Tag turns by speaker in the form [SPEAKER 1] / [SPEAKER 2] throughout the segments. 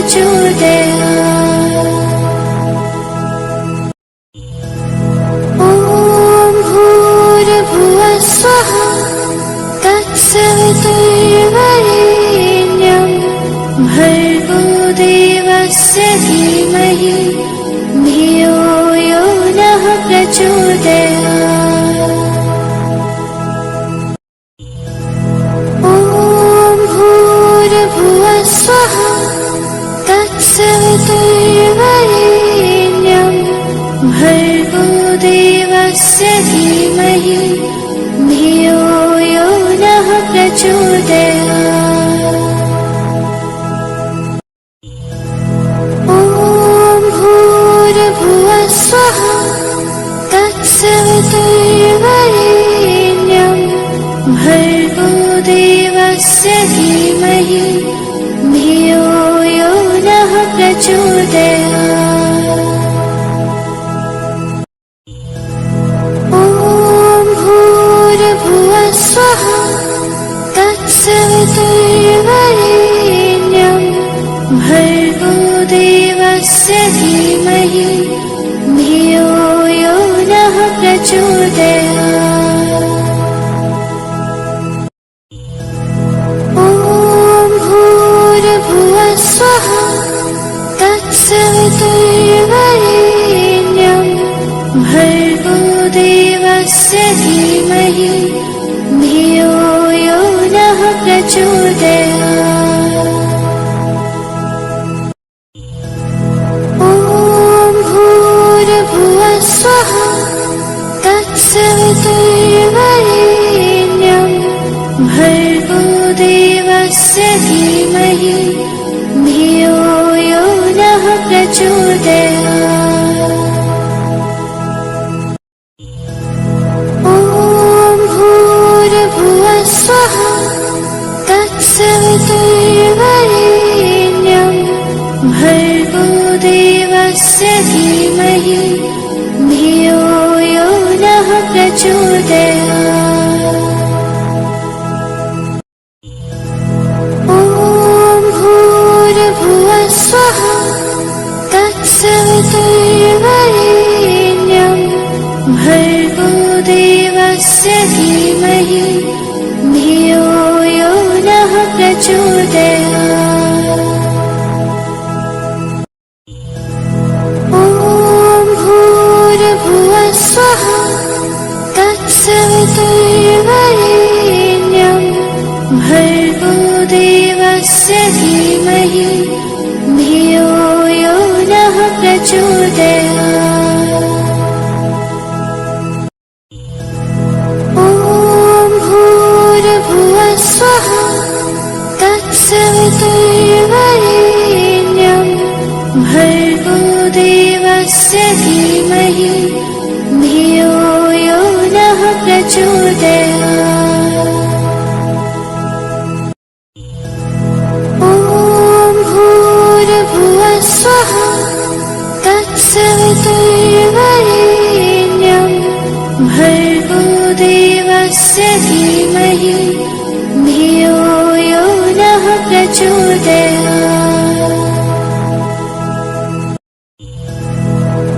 [SPEAKER 1] प्रचोदयात्। ॐ भूर्भुवः स्वः तत्सवितुर्वरेण्यं भर्गो देवस्य धीमहि धियो यो नः प्रचोदयात्। ॐ भूर्भुवः स्वः तत्सवितुर्वरेण्यं भर्गो देवस्य धीमहि धियो यो नः प्रचोदयात्। ॐ भूर्भुवः स्वः तत्सवितुर्वरेण्यं भर्गो देवस्य धीमहि धियो यो नः प्रचोदयात्। ॐ भूर्भुवः स्वः तत्सवितुर्वरेण्यं भर्गो देवस्य धीमहि धियो यो नः प्रचोदयात्। ॐ भूर्भुवः स्वः तत्सवितुर्वरेण्यं भर्गो देवस्य धीमहि धियो यो नः प्रचोदयात्। ॐ भूर्भुवः स्वः तत्सवितुर्वरेण्यं भर्गो देवस्य धीमहि धियो यो नः प्रचोदयात्। ॐ भूर्भुवः स्वः तत्सवितुर्वरेण्यं भर्गो देवस्य धीमहि धियो यो नः प्रचोदयात्। ॐ भूर्भुवः स्वः तत्सवितुर्वरेण्यं भर्गो देवस्य धीमहि धियो यो नः प्रचोदयात्। ॐ भूर्भुवः स्वः तत्सवितुर्वरेण्यं भर्गो देवस्य धीमहि धियो यो नः प्रचोदयात्। ॐ भूर्भुवः स्वः तत्सवितुर्वरेण्यं भर्गो देवस्य धीमहि धियो यो नः प्रचोदयात्। ॐ भूर्भुवः स्वः तत्सवितुर्वरेण्यं भर्गो देवस्य धीमहि धियो यो नः प्रचोदयात्।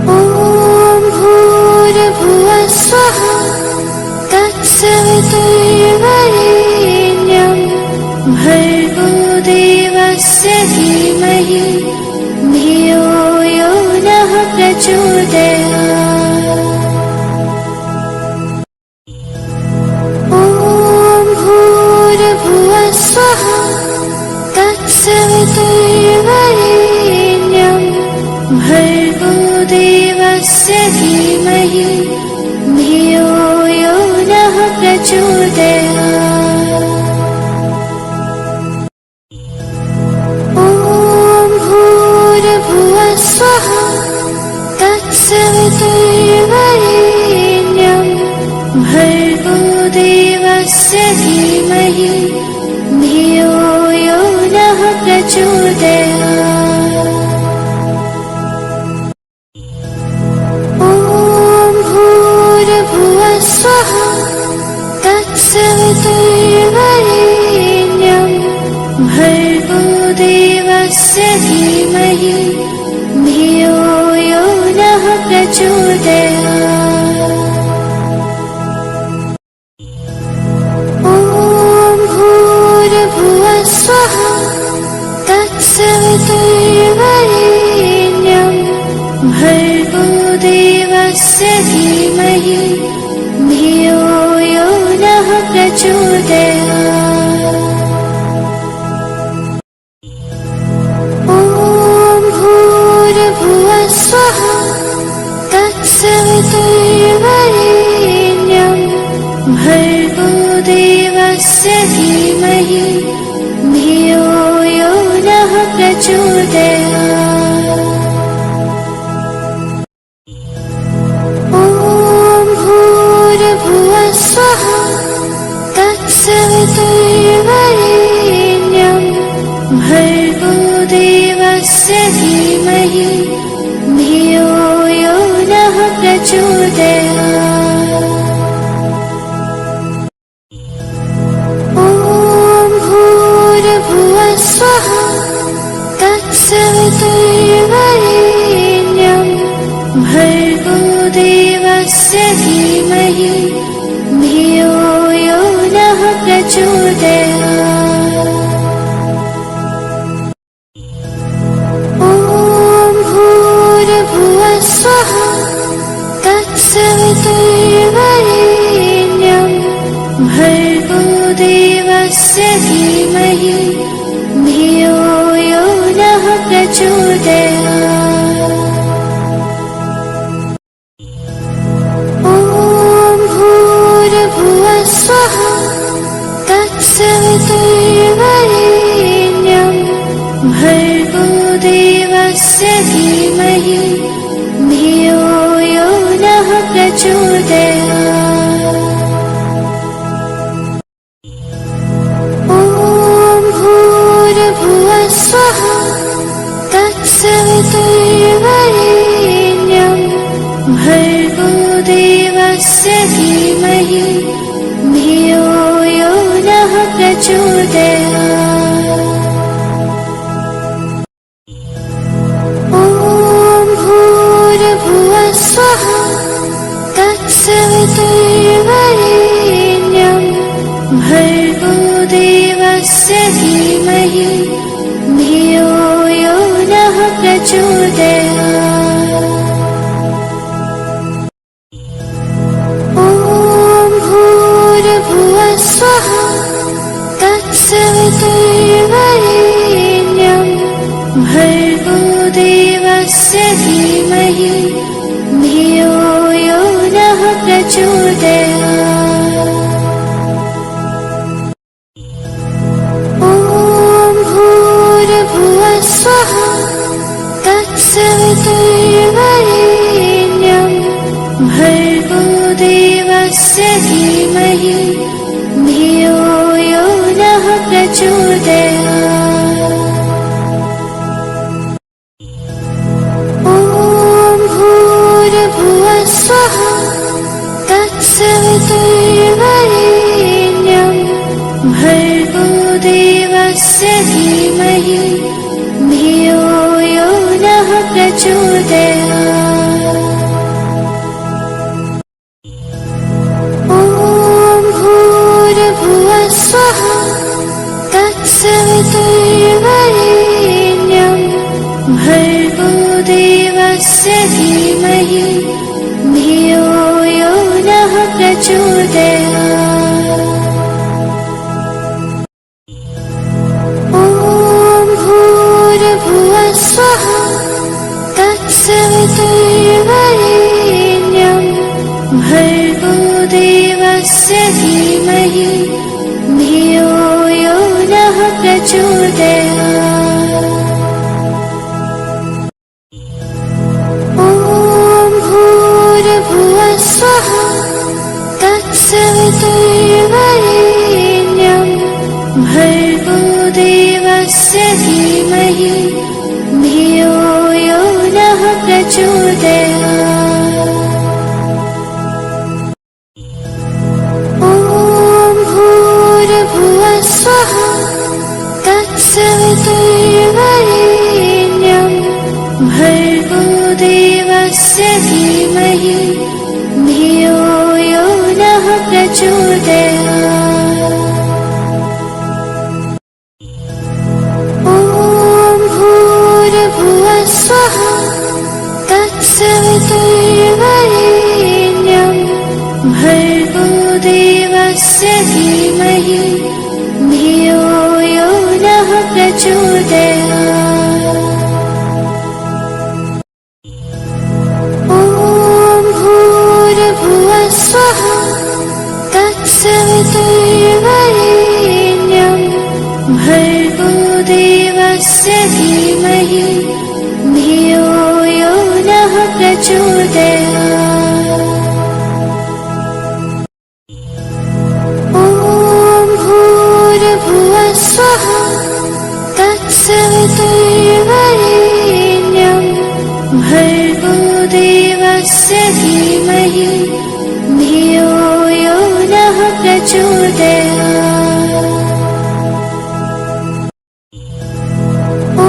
[SPEAKER 1] ॐ भूर्भुवः स्वः तत्सवितुर्वरेण्यं भर्गो देवस्य धीमहि धियो यो नः प्रचोदयात्। ॐ भूर्भुवः स्वः तत्सवितुर्वरेण्यं भर्गो देवस्य धीमहि धियो यो नः प्रचोदयात्। ॐ भूर्भुवः स्वः तत्सवितुर्वरेण्यं भर्गो देवस्य धीमहि धियो यो नः प्रचोदयात्। ॐ भूर्भुवः स्वः तत्सवितुर्वरेण्यं भर्गो देवस्य धीमहि ॐ भूर्भुवः स्वः तत्सवितुर्वरेण्यं भर्गो देवस्य धीमहि धियो यो नः प्रचोदयात्। ॐ भूर्भुवः स्वः तत्सवितुर्वरेण्यं भर्गो देवस्य धीमहि धियो यो नः प्रचोदयात्। ॐ भूर्भुवः स्वः तत्सवितुर्वरेण्यं भर्गो देवस्य धीमहि धियो यो नः प्रचोदयात्। ॐ भूर्भुवः स्वः तत्सवितुर्वरेण्यं भर्गो देवस्य धीमहि धियो यो नः प्रचोदयात्। ॐ भूर्भुवः स्वः तत्सवितुर्वरेण्यं भर्गो देवस्य धीमहि धियो यो नः प्रचोदयात्। ॐ भूर्भुवः स्वः तत्सवितुर्वरेण्यं भर्गो देवस्य धीमहि धियो यो नः प्रचोदयात्। ॐ भूर्भुवः स्वः तत्सवितुर्वरेण्यं भर्गो देवस्य धीमहि धियो यो नः प्रचोदयात्। ॐ भूर्भुवः स्वः तत्सवितुर्वरेण्यं भर्गो देवस्य धीमहि धियो यो नः प्रचोदयात्। ॐ भूर्भुवः स्वः तत्सवितुर्वरेण्यं भर्गो देवस्य धीमहि धियो यो नः प्रचोदयात्। ॐ भूर्भुवः स्वः तत्सवितुर्वरेण्यं भर्गो देवस्य धीमहि धियो यो नः प्रचोदयात्। ॐ भूर्भुवः स्वः तत्सवितुर्वरेण्यं भर्गो देवस्य धीमहि धियो यो नः प्रचोदयात्। ॐ भूर्भुवः स्वः तत्सवितुर्वरेण्यं भर्गो देवस्य धीमहि धियो यो नः प्रचोदयात्। ॐ भूर्भुवः स्वः तत्सवितुर्वरेण्यं भर्गो देवस्य धीमहि धियो यो नः प्रचोदयात्। ॐ भूर्भुवः स्वः तत्सवितुर्वरेण्यं भर्गो देवस्य धीमहि धियो यो नः प्रचोदयात्। ॐ धीमहि धियो यो नः प्रचोदयात्। ॐ भूर्भुवः स्वः तत्सवितुर्वरेण्यं भर्गो देवस्य धीमहि धियो यो नः प्रचोदयात्। ॐ भूर्भुवः स्वः तत्सवितुर्वरेण्यं भर्गो देवस्य धीमहि धियो यो नः प्रचोदयात्। ॐ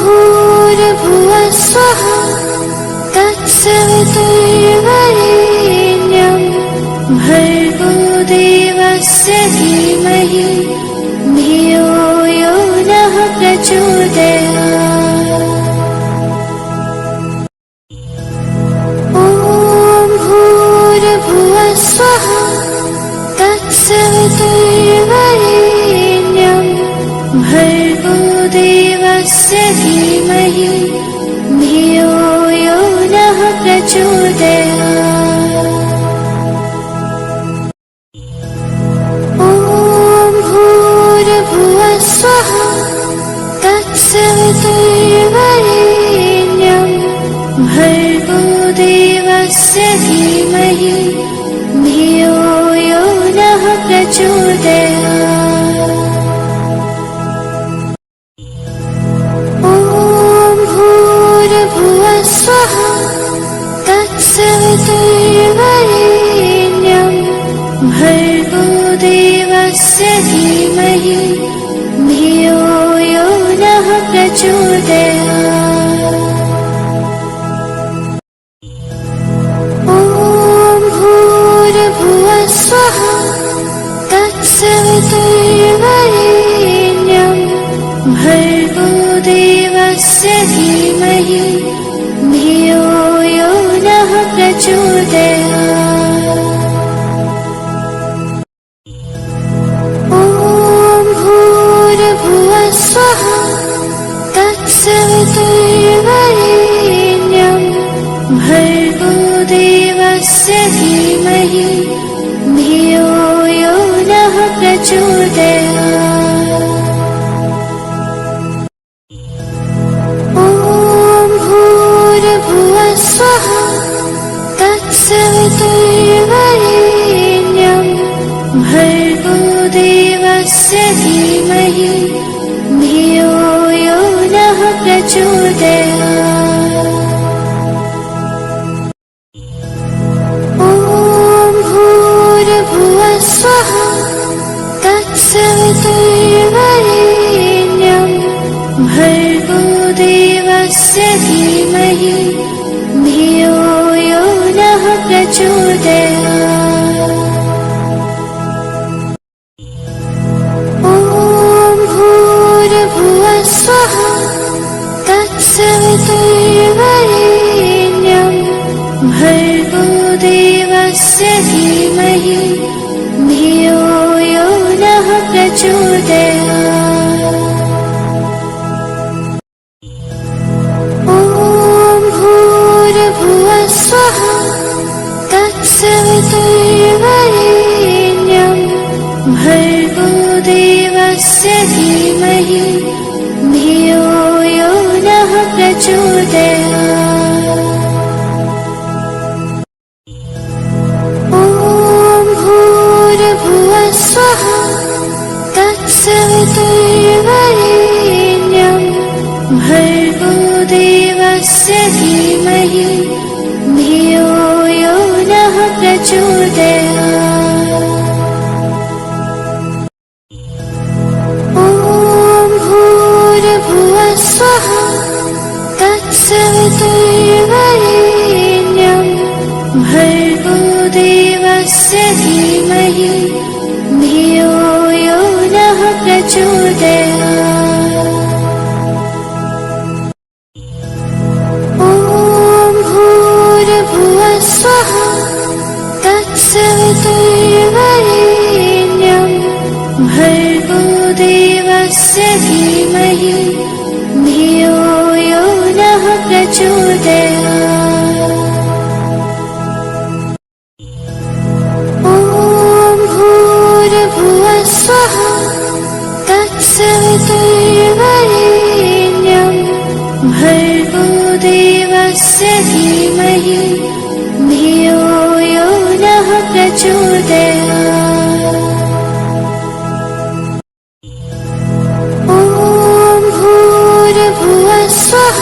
[SPEAKER 1] भूर्भुवः स्वः तत्सवितुर्वरेण्यं भर्गो देवस्य धीमहि धियो यो नः प्रचोदयात्। ॐ भूर्भुवः स्वः तत्सवितुर्वरेण्यं भर्गो देवस्य धीमहि धियो यो नः प्रचोदयात्। ॐ भूर्भुवः स्वः तत्सवितुर्वरेण्यं भर्गो देवस्य धीमहि धियो यो नः प्रचोदयात्। ॐ भूर्भुवः स्वः तत्सवितुर्वरेण्यं भर्गो देवस्य धीमहि धियो यो नः प्रचोदयात्। ॐ भूर्भुवः स्वः तत्सवितुर्वरेण्यं भर्गो देवस्य धीमहि धियो यो नः प्रचोदयात्। ॐ भूर्भुवः स्वः तत्सवितुर्वरेण्यं भर्गो देवस्य धीमहि धियो यो नः प्रचोदयात्। ॐ भूर्भुवः स्वः तत्सवितुर्वरेण्यं भर्गो देवस्य धीमहि धियो यो नः प्रचोदयात्। ॐ भूर्भुवः स्वः तत्सवितुर्वरेण्यं भर्गो देवस्य धीमहि धियो यो नः प्रचोदयात्। ॐ भूर्भुवः स्वः तत्सवितुर्वरेण्यं भर्गो देवस्य धीमहि धियो यो नः प्रचोदयात्। ॐ भूर्भुवः स्वः तत्सवितुर्वरेण्यं भर्गो देवस्य धीमहि धियो यो नः प्रचोदयात्। ॐ भूर्भुवः स्वः तत्सवितुर्वरेण्यं भर्गो देवस्य धीमहि धियो यो नः प्रचोदयात्। ॐ भूर्भुवः स्वः तत्सवितुर्वरेण्यं भर्गो देवस्य धीमहि धियो यो नः प्रचोदयात्। ॐ भूर्भुवः स्वः तत्सवितुर्वरेण्यं भूर्भुवस्वः धीमहि धियो यो नः प्रचोदयात्। ॐ भूर्भुवस्वः तत्सवितुर्वरेण्यं भर्गो देवस्य धीमहि धियो यो नः प्रचोदयात्। ॐ भूर्भुवस्वः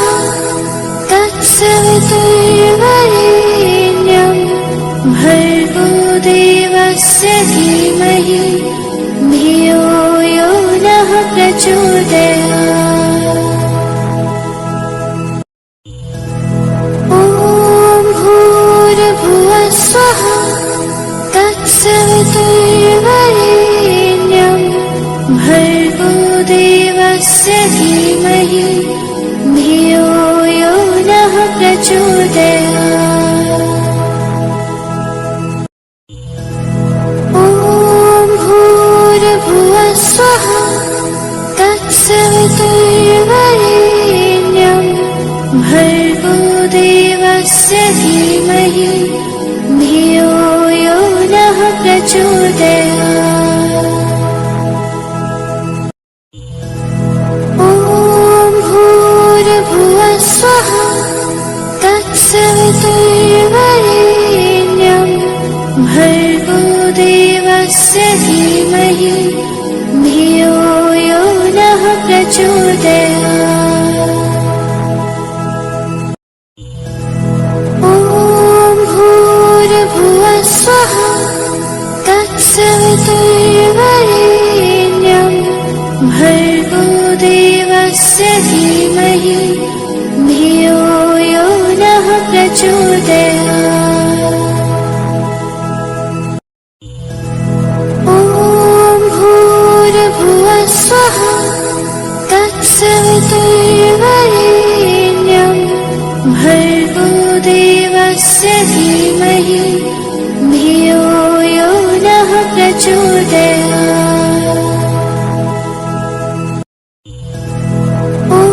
[SPEAKER 1] तत्सवितुर्वरेण्यं भर्गो देवस्य धीमहि धियो यो नः प्रचोदयात्। ॐ भूर्भुवस्वः तत्सवितुर्वरेण्यं भर्गो देवस्य धीमहि धियो यो नः प्रचोदयात्। ॐ भूर्भुवस्वः तत्सवितुर्वरेण्यं भर्गो देवस्य धीमहि धियो यो नः प्रचोदयात्। ॐ भूर्भुवस्वः तत्सवितुर्वरेण्यं भर्गो देवस्य धीमहि धियो यो नः प्रचोदयात्। ॐ भूर्भुवस्वः तत्सवितुर्वरेण्यं भर्गो देवस्य धीमहि धियो यो नः प्रचोदयात्। ॐ भूर्भुवस्वः तत्सवितुर्वरेण्यं भर्गो देवस्य धीमहि धियो यो नः प्रचोदयात्। ॐ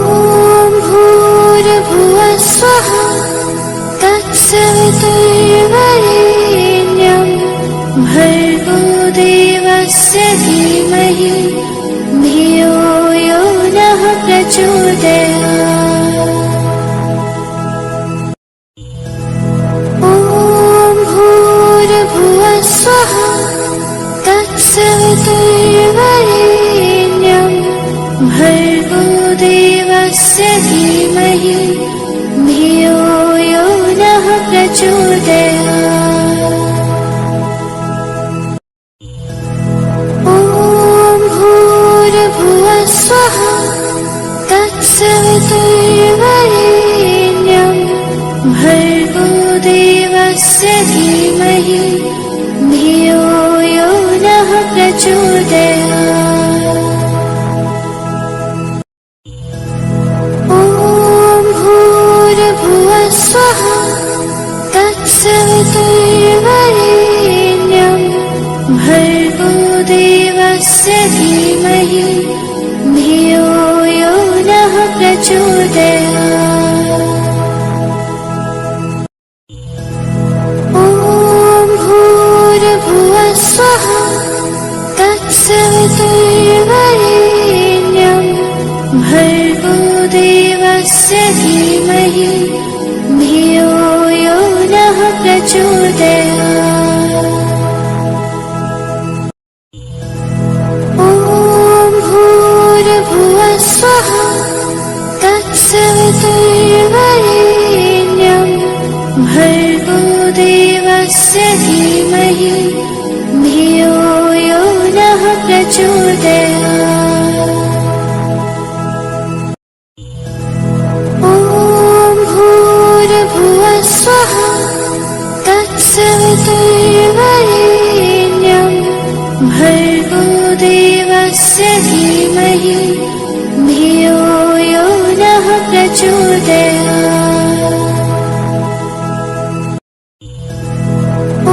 [SPEAKER 1] भूर्भुवस्वः तत्सवितुर्वरेण्यं भर्गो देवस्य धीमहि धियो यो नः प्रचोदयात्। ॐ भूर्भुवस्वः तत्सवितुर्वरेण्यं भर्गो देवस्य धीमहि धियो यो नः प्रचोदयात्। ॐ भूर्भुवस्वः तत्सवितुर्वरेण्यं भर्गो देवस्य धीमहि धियो यो नः प्रचोदयात्। ॐ भूर्भुवस्वः तत्सवितुर्वरेण्यं भर्गो देवस्य धीमहि धियो यो नः प्रचोदयात्। ॐ भूर्भुवस्वः तत्सवितुर्वरेण्यं भर्गो देवस्य धीमहि धियो यो नः प्रचोदयात्। ॐ भूर्भुवस्वः तत्सवितुर्वरेण्यं भर्गो देवस्य धीमहि धियो यो नः प्रचोदयात्। ॐ भूर्भुवस्वः तत्सवितुर्वरेण्यं भर्गो देवस्य धीमहि धियो यो नः प्रचोदयात्। ॐ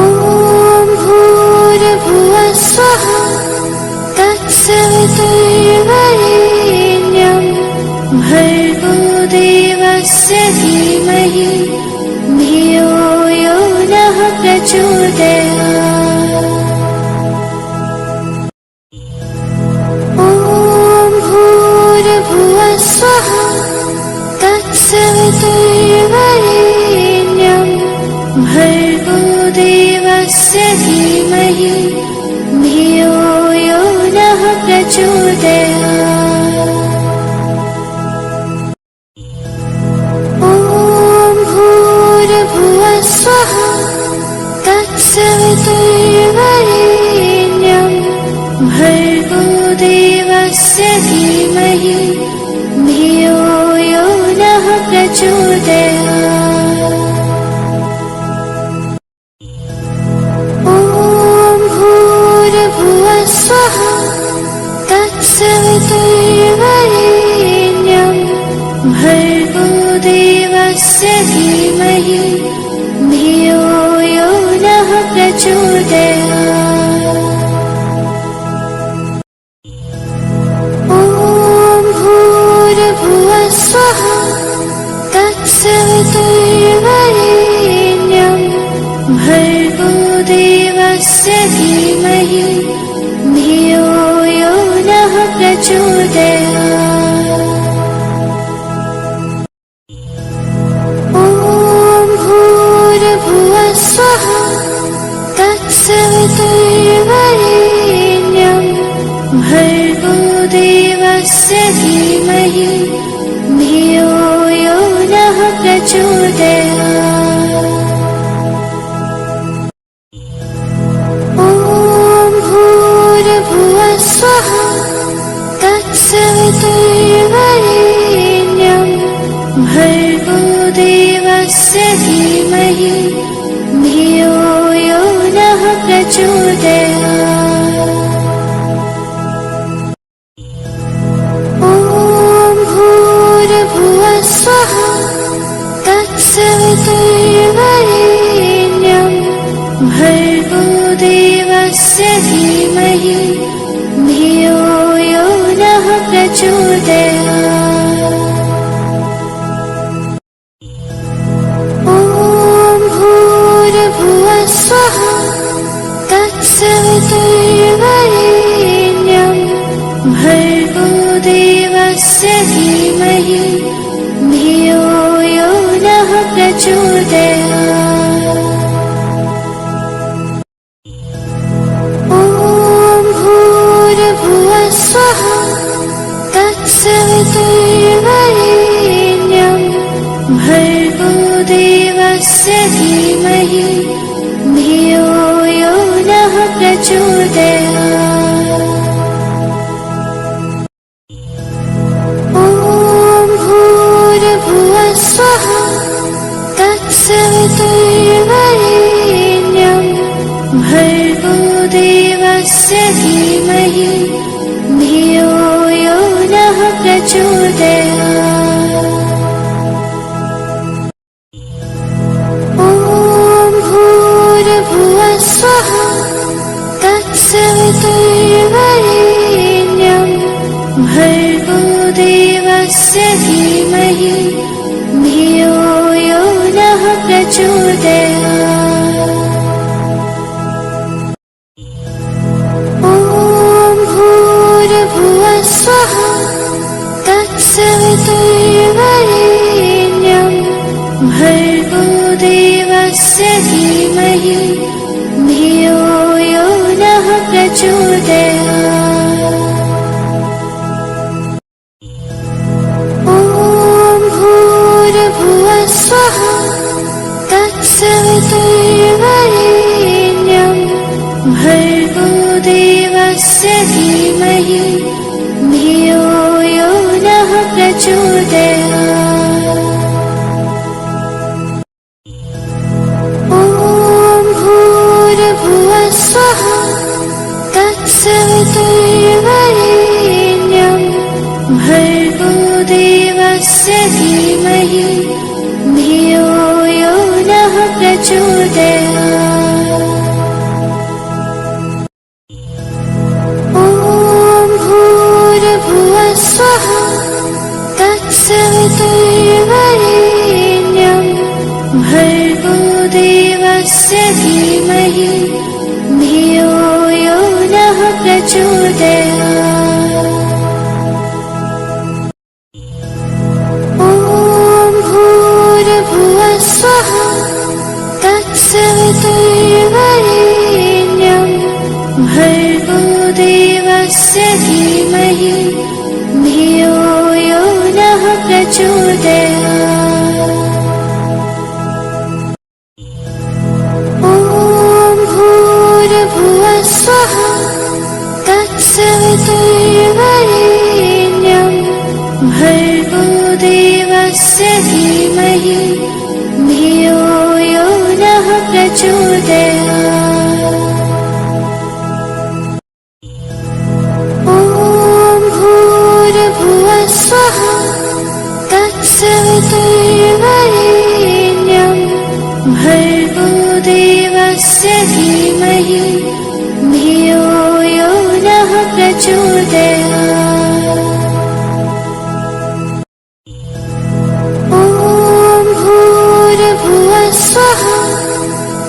[SPEAKER 1] भूर्भुवस्वः तत्सवितुर्वरेण्यं देवस्य धीमहि धियो यो नः प्रचोदयात्। ॐ भूर्भुवः स्वः तत्सवितुर्वरेण्यं भर्गो देवस्य धीमहि धियो यो नः प्रचोदयात्। ॐ भूर्भुवः स्वः तत्सवितुर्वरेण्यं भर्गो देवस्य धीमहि धियो यो नः प्रचोदयात्। ॐ भूर्भुवः स्वः तत्सवितुर्वरेण्यं भर्गो देवस्य धीमहि धियो यो नः प्रचोदयात्। ॐ भूर्भुवः स्वः तत्सवितुर्वरेण्यं भर्गो देवस्य धीमहि धियो यो नः प्रचोदयात्। ॐ भूर्भुवः स्वः तत्सवितुर्वरेण्यं भर्गो देवस्य धीमहि धियो यो नः प्रचोदयात्। ॐ भूर्भुवः स्वः तत्सवितुर्वरेण्यं भर्गो देवस्य धीमहि धियो यो नः प्रचोदयात्। ॐ भूर्भुवः स्वः तत्सवितुर्वरेण्यं भर्गो देवस्य धीमहि धियो यो नः प्रचोदयात्। ॐ भूर्भुवः स्वः तत्सवितुर्वरेण्यं भर्गो देवस्य धीमहि धियो यो नः प्रचोदयात्। ॐ भूर्भुवः स्वः तत्सवितुर्वरेण्यं भर्गो देवस्य धीमहि धियो यो नः प्रचोदयात्। ॐ भूर्भुवः स्वः तत्सवितुर्वरेण्यं भर्गो देवस्य धीमहि धियो यो नः प्रचोदयात्। ॐ भूर्भुवः स्वः तत्सवितुर्वरेण्यं भर्गो देवस्य धीमहि धियो यो नः प्रचोदयात्। ॐ भूर्भुवः स्वः तत्सवितुर्वरेण्यं भर्गो देवस्य धीमहि धियो यो नः प्रचोदयात्। ॐ भूर्भुवः स्वः तत्सवितुर्वरेण्यं भर्गो देवस्य धीमहि धियो यो नः प्रचोदयात्। ॐ भूर्भुवः स्वः तत्सवितुर्वरेण्यं भर्गो देवस्य धीमहि धियो यो नः प्रचोदयात्। ॐ भूर्भुवः स्वः तत्सवितुर्वरेण्यं देवस्य धीमहि धियो यो नः प्रचोदयात्। ॐ भूर्भुवः स्वः तत्सवितुर्वरेण्यं भर्गो देवस्य धीमहि धियो यो नः प्रचोदयात्। ॐ भूर्भुवः स्वः तत्सवितुर्वरेण्यं भर्गो देवस्य धीमहि धियो यो नः प्रचोदयात्। ॐ भूर्भुवः स्वः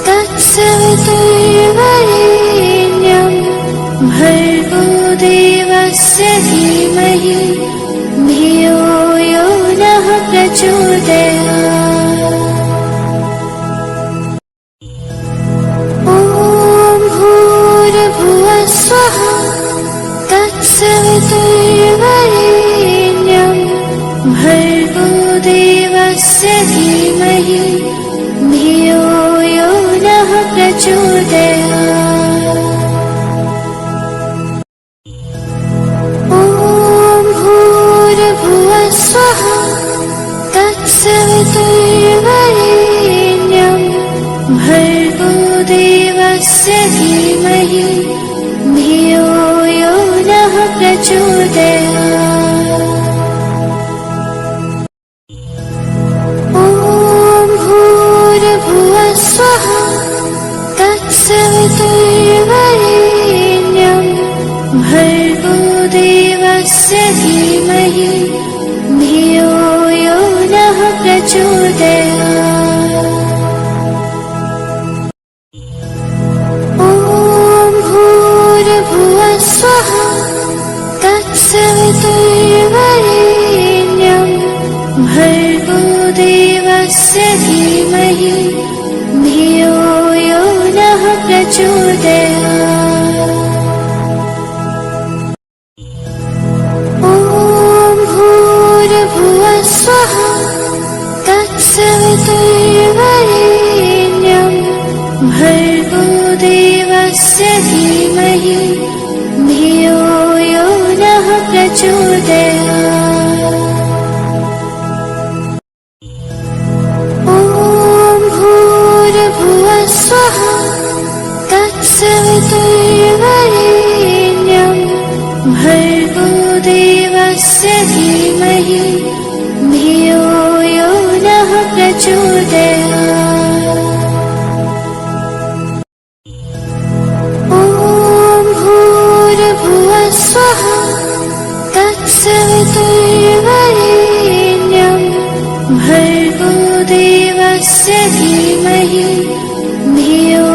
[SPEAKER 1] तत्सवितुर्वरेण्यं भर्गो देवस्य धीमहि धियो यो नः प्रचोदयात्। ॐ भूर्भुवः स्वः तत्सवितुर्वरेण्यं भर्गो देवस्य धीमहि धियो यो नः प्रचोदयात्। ॐ भूर्भुवः स्वः तत्सवितुर्वरेण्यं भर्गो देवस्य धीमहि धियो यो नः प्रचोदयात्। ॐ भूर्भुवः स्वः तत्सवितुर्वरेण्यं भर्गो देवस्य धीमहि धियो यो नः प्रचोदयात्। ॐ भूर्भुवः स्वः तत्सवितुर्वरेण्यं भर्गो देवस्य धीमहि धियो यो नः प्रचोदयात्। ॐ भूर्भुवः स्वः तत्सवितुर्वरेण्यं भर्गो देवस्य धीमहि धियो यो नः प्रचोदयात्। ॐ भूर्भुवः स्वः तत्सवितुर्वरेण्यं भर्गो देवस्य धीमहि धियो यो नः प्रचोदयात्। ॐ भूर्भुवः स्वः तत्सवितुर्वरेण्यं भर्गो देवस्य धीमहि धियो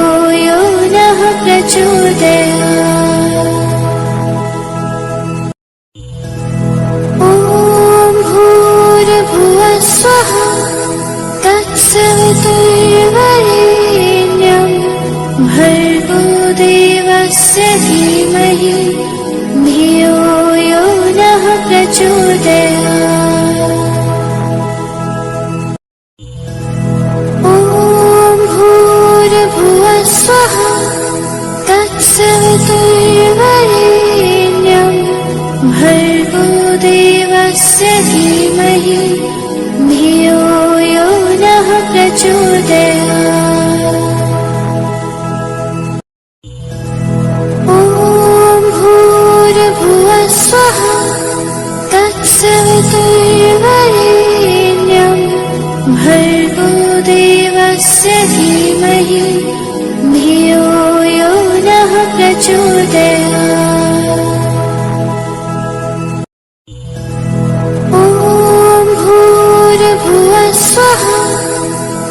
[SPEAKER 1] यो नः प्रचोदयात्। ॐ भूर्भुवः स्वः तत्सवितुर्वरेण्यं भर्गो देवस्य धीमहि धियो यो नः प्रचोदयात्। ॐ भूर्भुवः स्वः तत्सवितुर्वरेण्यं भर्गो देवस्य धीमहि धियो यो नः प्रचोदयात्। ॐ भूर्भुवः स्वः तत्सवितुर्वरेण्यं भर्गो देवस्य धीमहि धियो यो नः प्रचोदयात्। ॐ भूर्भुवः स्वः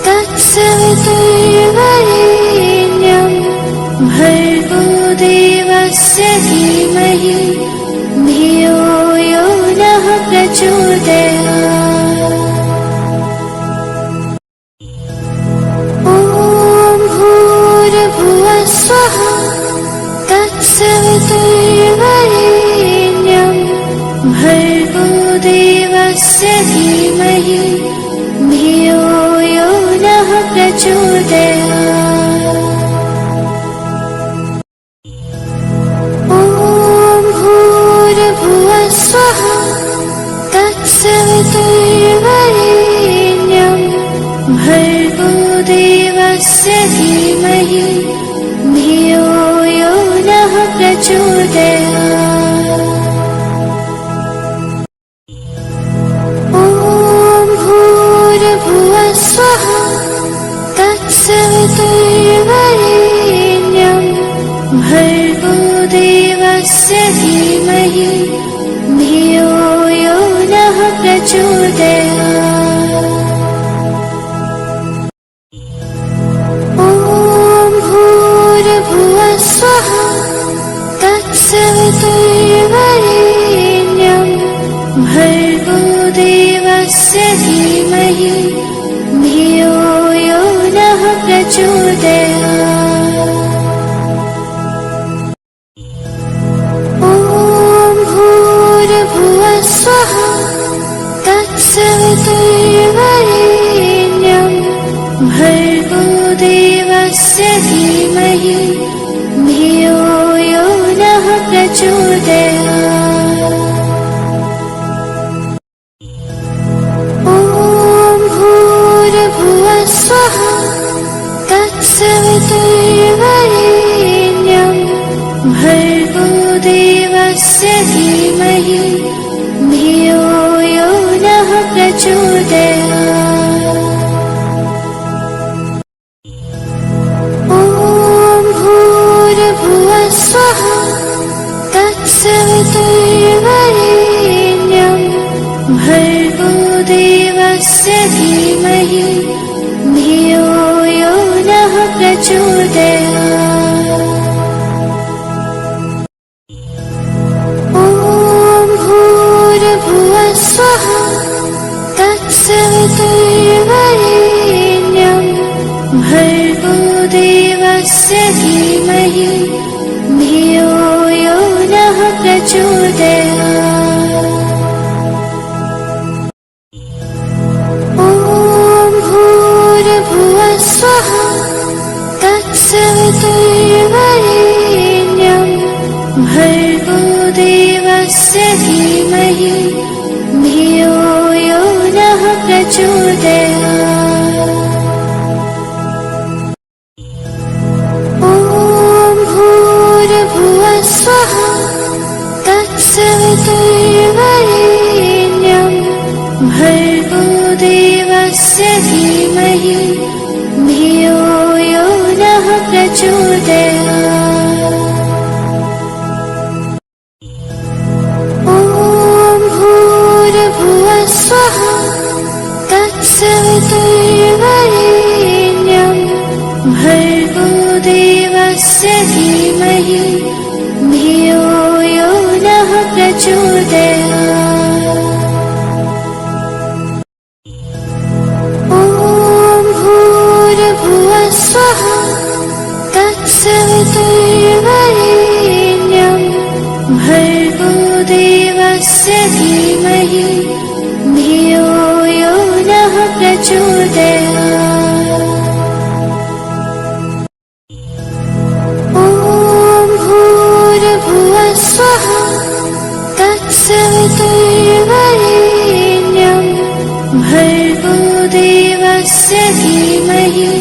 [SPEAKER 1] तत्सवितुर्वरेण्यं भर्गो देवस्य धीमहि धियो यो नः प्रचोदयात्। ॐ भूर्भुवः स्वः तत्सवितुर्वरेण्यं ॐ भूर्भुवः स्वः तत्सवितुर्वरेण्यं भर्गो देवस्य धीमहि धियो यो नः प्रचोदयात्। ॐ भूर्भुवः स्वः तत्सवितुर्वरेण्यं भर्गो देवस्य धीमहि धियो यो नः प्रचोदयात्। ॐ भूर्भुवः स्वः तत्सवितुर्वरेण्यं भर्गो देवस्य धीमहि धियो यो नः प्रचोदयात्। ॐ भूर्भुवः स्वः तत्सवितुर्वरेण्यं भर्गो देवस्य धीमहि धियो यो नः प्रचोदयात्। ॐ भूर्भुवः स्वः तत्सवितुर्वरेण्यं भर्गो देवस्य धीमहि धियो यो नः प्रचोदयात्। ॐ भूर्भुवः स्वः तत्सवितुर्वरेण्यं भर्गो देवस्य धीमहि धियो यो नः प्रचोदयात्। ॐ भूर्भुवः स्वः तत्सवितुर्वरेण्यं भर्गो देवस्य धीमहि धियो यो नः प्रचोदयात्। ॐ भूर्भुवः स्वः तत्सवितुर्वरेण्यं भर्गो देवस्य धीमहि धियो यो नः प्रचोदयात्। ॐ भूर्भुवः स्वः तत्सवितुर्वरेण्यं भर्गो देवस्य धीमहि धियो यो नः प्रचोदयात्। ॐ भूर्भुवः स्वः तत्सवितुर्वरेण्यं भर्गो देवस्य धीमहि धियो यो नः प्रचोदयात्। ॐ भूर्भुवः स्वः तत्सवितुर्वरेण्यं भर्गो देवस्य धीमहि धियो यो नः प्रचोदयात्। ॐ भूर्भुवः स्वः तत्सवितुर्वरेण्यं भर्गो देवस्य धीमहि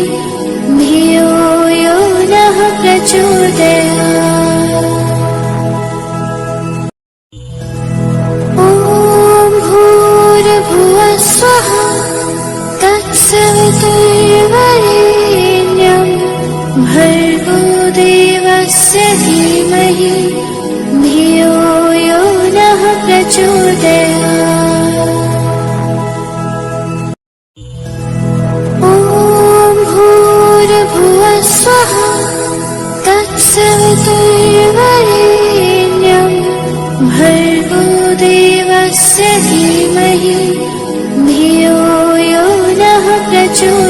[SPEAKER 1] धियो यो नः प्रचोदयात्। ॐ भूर्भुवः स्वः तत्सवितुर्वरेण्यं भर्गो देवस्य धीमहि धियो यो नः प्रचोदयात्। ॐ भूर्भुवः स्वः तत्सवितुर्वरेण्यं भर्गो देवस्य धीमहि धियो यो नः प्रचोदयात्।